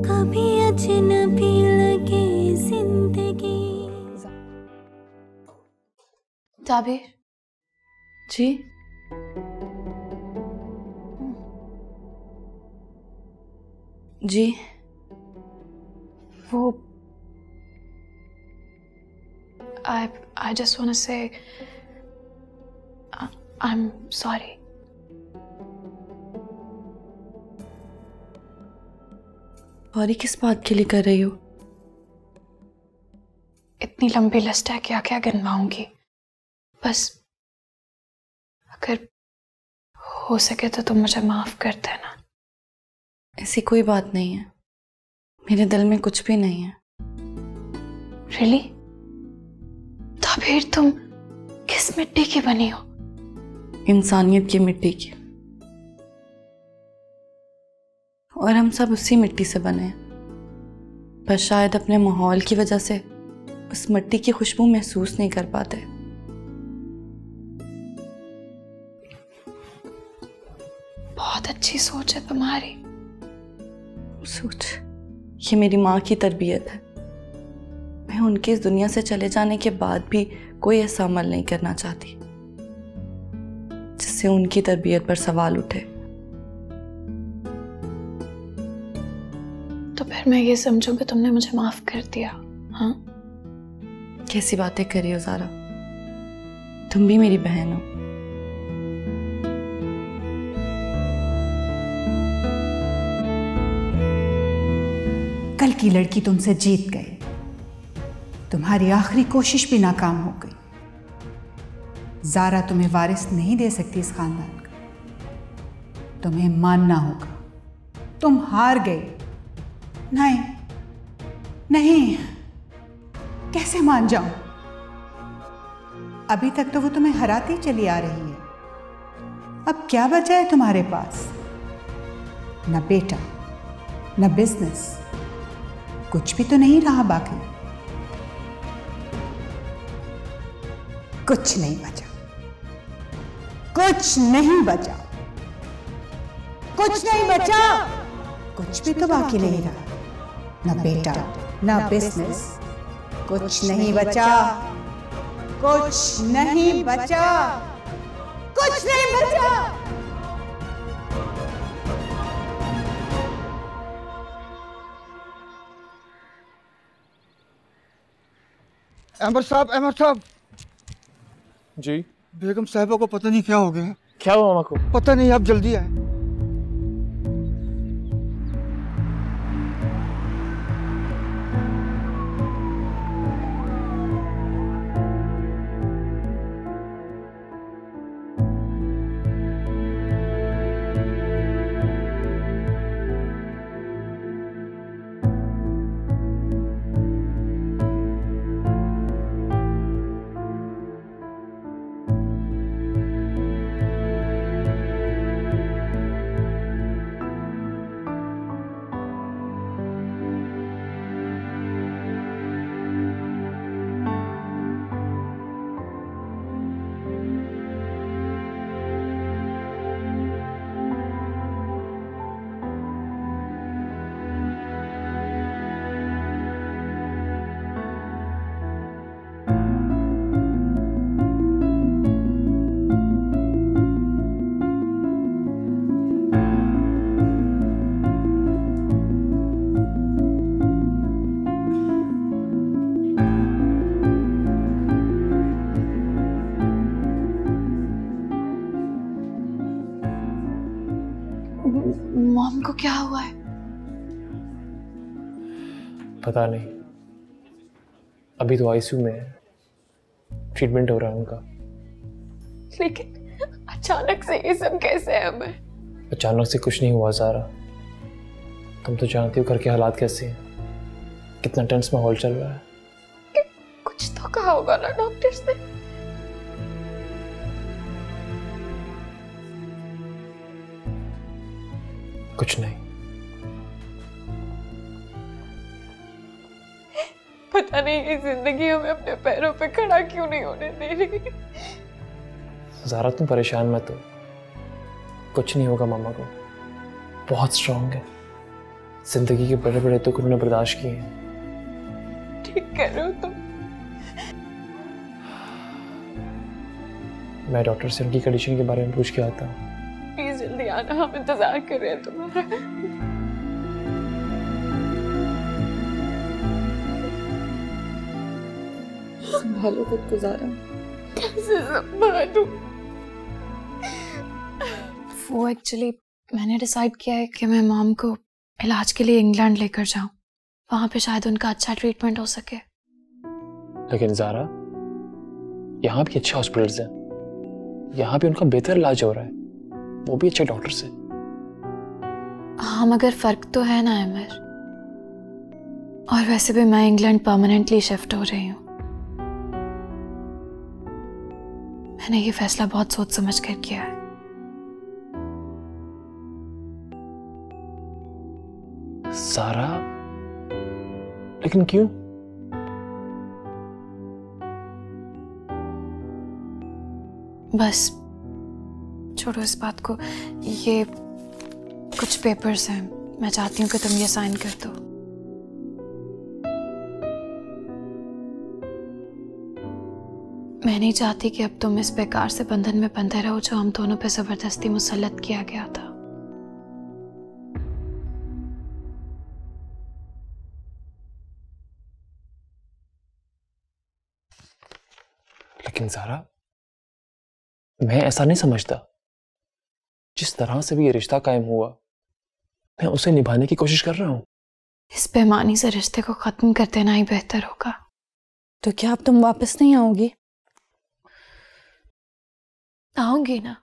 कभी अजनबी लगे जिंदगी। जाबिर जी जी वो I just want to say I'm sorry. Sorry किस बात के लिए कर रही हो? इतनी लंबी लिस्ट है, क्या क्या गिनवाऊंगी। बस अगर हो सके तो तुम मुझे माफ कर देना। ऐसी कोई बात नहीं है, मेरे दिल में कुछ भी नहीं है। रियली? जाबिर तुम किस मिट्टी की बनी हो? इंसानियत की मिट्टी की, और हम सब उसी मिट्टी से बने हैं। पर शायद अपने माहौल की वजह से उस मिट्टी की खुशबू महसूस नहीं कर पाते। बहुत अच्छी सोच है तुम्हारी। सोच, ये मेरी माँ की तरबियत है। मैं उनके इस दुनिया से चले जाने के बाद भी कोई ऐसा अमल नहीं करना चाहती जिससे उनकी तरबियत पर सवाल उठे। तो फिर मैं ये समझूं कि तुमने मुझे माफ कर दिया? हाँ, कैसी बातें कर रही हो ज़ारा, तुम भी मेरी बहन हो। कल की लड़की तुमसे जीत गई, तुम्हारी आखिरी कोशिश भी नाकाम हो गई। ज़ारा तुम्हें वारिस नहीं दे सकती इस खानदान का, तुम्हें मानना होगा। तुम हार गए। नहीं नहीं, कैसे मान जाऊं? अभी तक तो वो तुम्हें हराती चली आ रही है। अब क्या बचा है तुम्हारे पास? न बेटा, न बिजनेस, कुछ भी तो नहीं रहा बाकी। कुछ नहीं बचा, कुछ नहीं बचा, कुछ नहीं बचा, कुछ भी तो बाकी नहीं रहा। न बेटा, न बिजनेस, कुछ नहीं बचा, कुछ नहीं बचा, कुछ नहीं बचा। अहमद साहब जी। बेगम साहिबा को पता नहीं क्या हो गया। क्या हुआ मामा को? पता नहीं, आप जल्दी आए। मॉम को क्या हुआ है? पता नहीं, अभी तो आईसीयू में है, ट्रीटमेंट हो रहा है उनका। लेकिन अचानक से ये सब कैसे है? हमें अचानक से कुछ नहीं हुआ ज़ारा, तुम तो जानती हो घर के हालात कैसे हैं, कितना टेंस माहौल चल रहा है। कुछ तो कहा होगा ना डॉक्टर्स ने? कुछ नहीं। पता नहीं ये जिंदगी हमें अपने पैरों पे खड़ा क्यों नहीं होने दे रही। ज़ारा तुम परेशान मत हो, कुछ नहीं होगा मामा को, बहुत स्ट्रांग है। जिंदगी के बड़े बड़े दुख उन्होंने बर्दाश्त किए हैं। ठीक कह रहे हो तुम। मैं डॉक्टर से उनकी कंडीशन के बारे में पूछ के आता हूँ। प्लीज जल्दी आना, हम इंतजार कर रहे हैं तुम्हारा। संभालो खुद को ज़ारा। कैसे संभालूं? वो एक्चुअली मैंने डिसाइड किया है कि मैं मॉम को इलाज के लिए इंग्लैंड लेकर जाऊं। वहां पे शायद उनका अच्छा ट्रीटमेंट हो सके। लेकिन ज़ारा, यहाँ भी अच्छे हॉस्पिटल्स हैं, यहाँ भी उनका बेहतर इलाज हो रहा है, वो भी अच्छे डॉक्टर से। हाँ मगर फर्क तो है ना अमर। और वैसे भी मैं इंग्लैंड परमानेंटली शिफ्ट हो रही हूँ। मैंने ये फैसला बहुत सोच समझ कर किया है। ज़ारा, लेकिन क्यों? बस छोड़ो इस बात को। ये कुछ पेपर्स हैं, मैं चाहती हूँ कि तुम ये साइन कर दो। मैं नहीं चाहती कि अब तुम इस बेकार से बंधन में बंधे रहो जो हम दोनों पे जबरदस्ती मुसल्लत किया गया था। लेकिन ज़ारा, मैं ऐसा नहीं समझता। जिस तरह से भी ये रिश्ता कायम हुआ, मैं उसे निभाने की कोशिश कर रहा हूँ। इस बेईमानी से रिश्ते को खत्म कर देना ही बेहतर होगा। तो क्या अब तुम वापस नहीं आओगी? आऊंगी ना,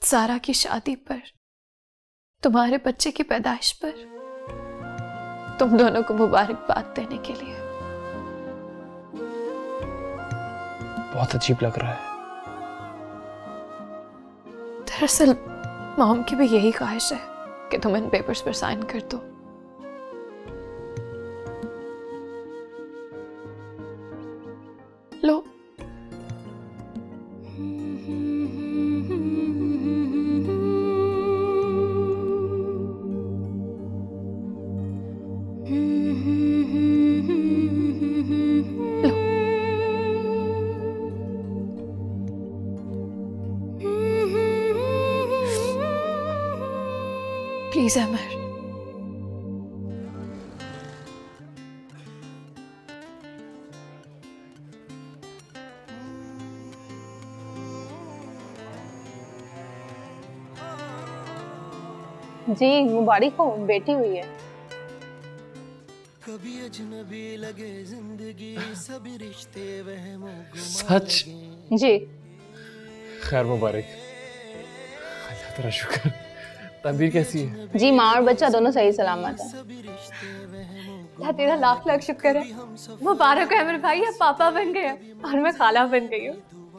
सारा की शादी पर, तुम्हारे बच्चे की पैदाइश पर, तुम दोनों को मुबारकबाद देने के लिए। बहुत अजीब लग रहा है। दरअसल मॉम की भी यही ख्वाहिश है कि तुम इन पेपर्स पर साइन कर दो। लो। प्लीज अमर। जी मुबारक हो, बेटी हुई है। कभी अजनबी लगे जिंदगी, सभी रिश्ते वहमों सच? जी खैर मुबारक। अल्लाह तेरा शुक्र। तनवीर कैसी है? जी माँ और बच्चा दोनों सही सलामत है। अल्लाह तेरा लाख लाख शुक्र है। मुबारक है अमर भाई, अब पापा बन गए और मैं खाला बन गई हूँ।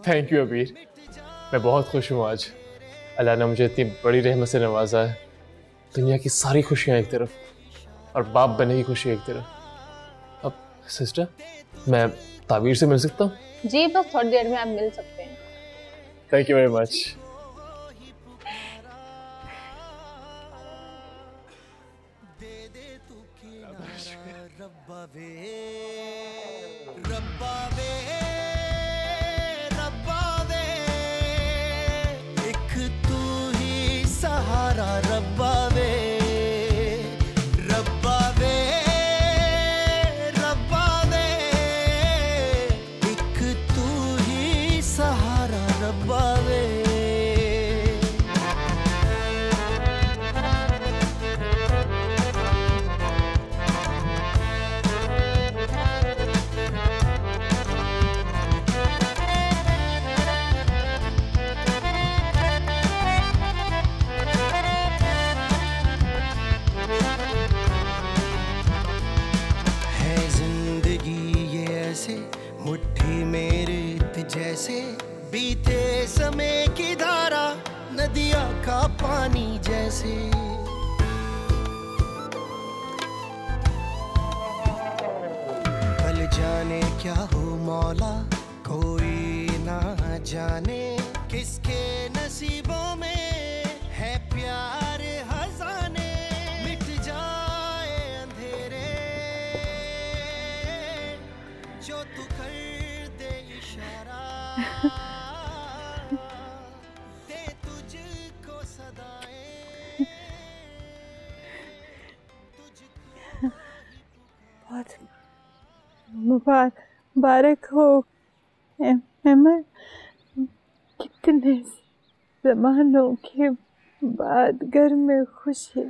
थैंक यू अबीर, मैं बहुत खुश हूँ आज। अल्लाह ने मुझे इतनी बड़ी रहमत से नवाजा है। दुनिया की सारी खुशियाँ एक तरफ और बाप बनने की खुशी एक तरफ। अब सिस्टर, मैं ताबीर से मिल सकता हूँ? जी बस थोड़ी देर में आप मिल सकते हैं। Thank you very much. एक तू ही सहारा रब्बा वे, रब्बा वे, रब्बा वे, एक तू ही सहारा रब्बा वे। मुट्ठी में रेत जैसे बीते समय की धारा, नदिया का पानी जैसे। कल जाने क्या हो मौला, कोई ना जाने किसके नसीबों में है प्यार हजाने। मिट जा बहुत मुबारक हो अमर, कितने ज़मानों के बाद घर में खुशी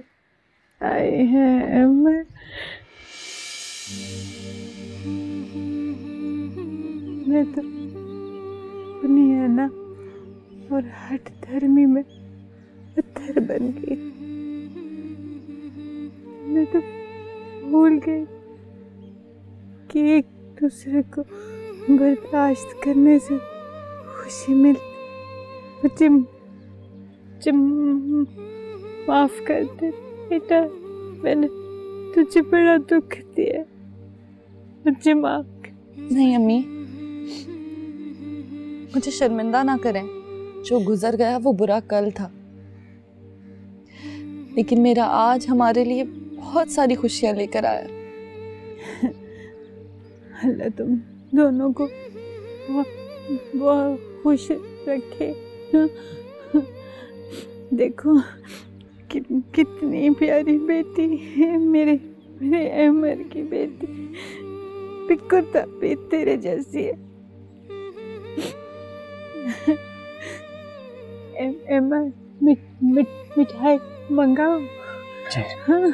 आई है अमर। मैं तो दुनिया और हट धर्मी में पत्थर बन गई। मैं तो भूल गई कि एक दूसरे को बर्दाश्त करने से खुशी मिलती। मुझे माफ कर दे बेटा, मैंने तुझे बड़ा दुख दिया, मुझे माफ कर। नहीं अम्मी, मुझे शर्मिंदा ना करें। जो गुजर गया वो बुरा कल था, लेकिन मेरा आज हमारे लिए बहुत सारी खुशियां लेकर आया। अल्लाह तुम दोनों को बहुत खुश रखे। देखो कितनी प्यारी बेटी है मेरे अमर की बेटी, बिल्कुल भी तेरे जैसी है। अमर मिठाई मंगाओ। हाँ,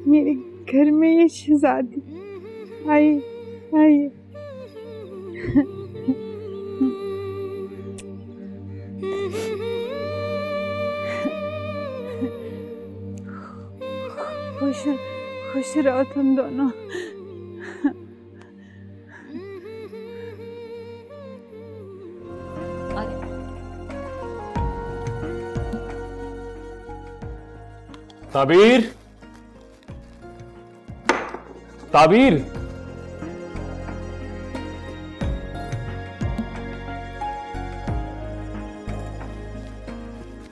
मेरे घर में ये शहजादी आई। खुश रहो तुम दोनों। ताबीर, ताबीर,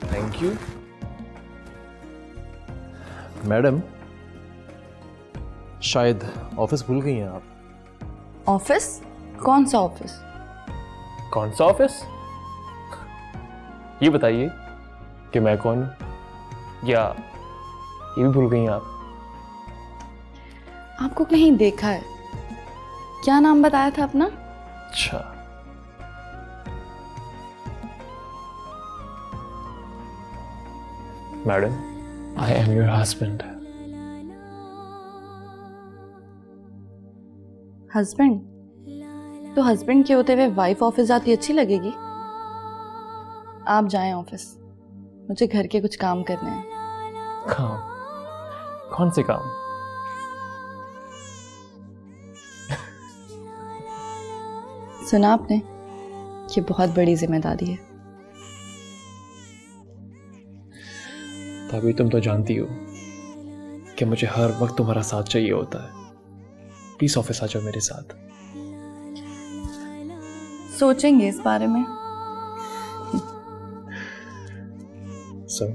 थैंक यू। मैडम, शायद ऑफिस भूल गई हैं आप। ऑफिस? कौन सा ऑफिस? कौन सा ऑफिस? ये बताइए कि मैं कौन हूं, या ये भी भूल गई हैं आप? आपको कहीं देखा है। क्या नाम बताया था अपना? अच्छा, madam, I am your husband. Husband? तो हस्बैंड के होते हुए वाइफ ऑफिस जाती अच्छी लगेगी? आप जाएं ऑफिस, मुझे घर के कुछ काम करने हैं। काम? कौन से काम? सुना आपने, ये बहुत बड़ी जिम्मेदारी है। तभी तुम तो जानती हो कि मुझे हर वक्त तुम्हारा साथ चाहिए होता है। प्लीज ऑफिस आ जाओ मेरे साथ। सोचेंगे इस बारे में। सर,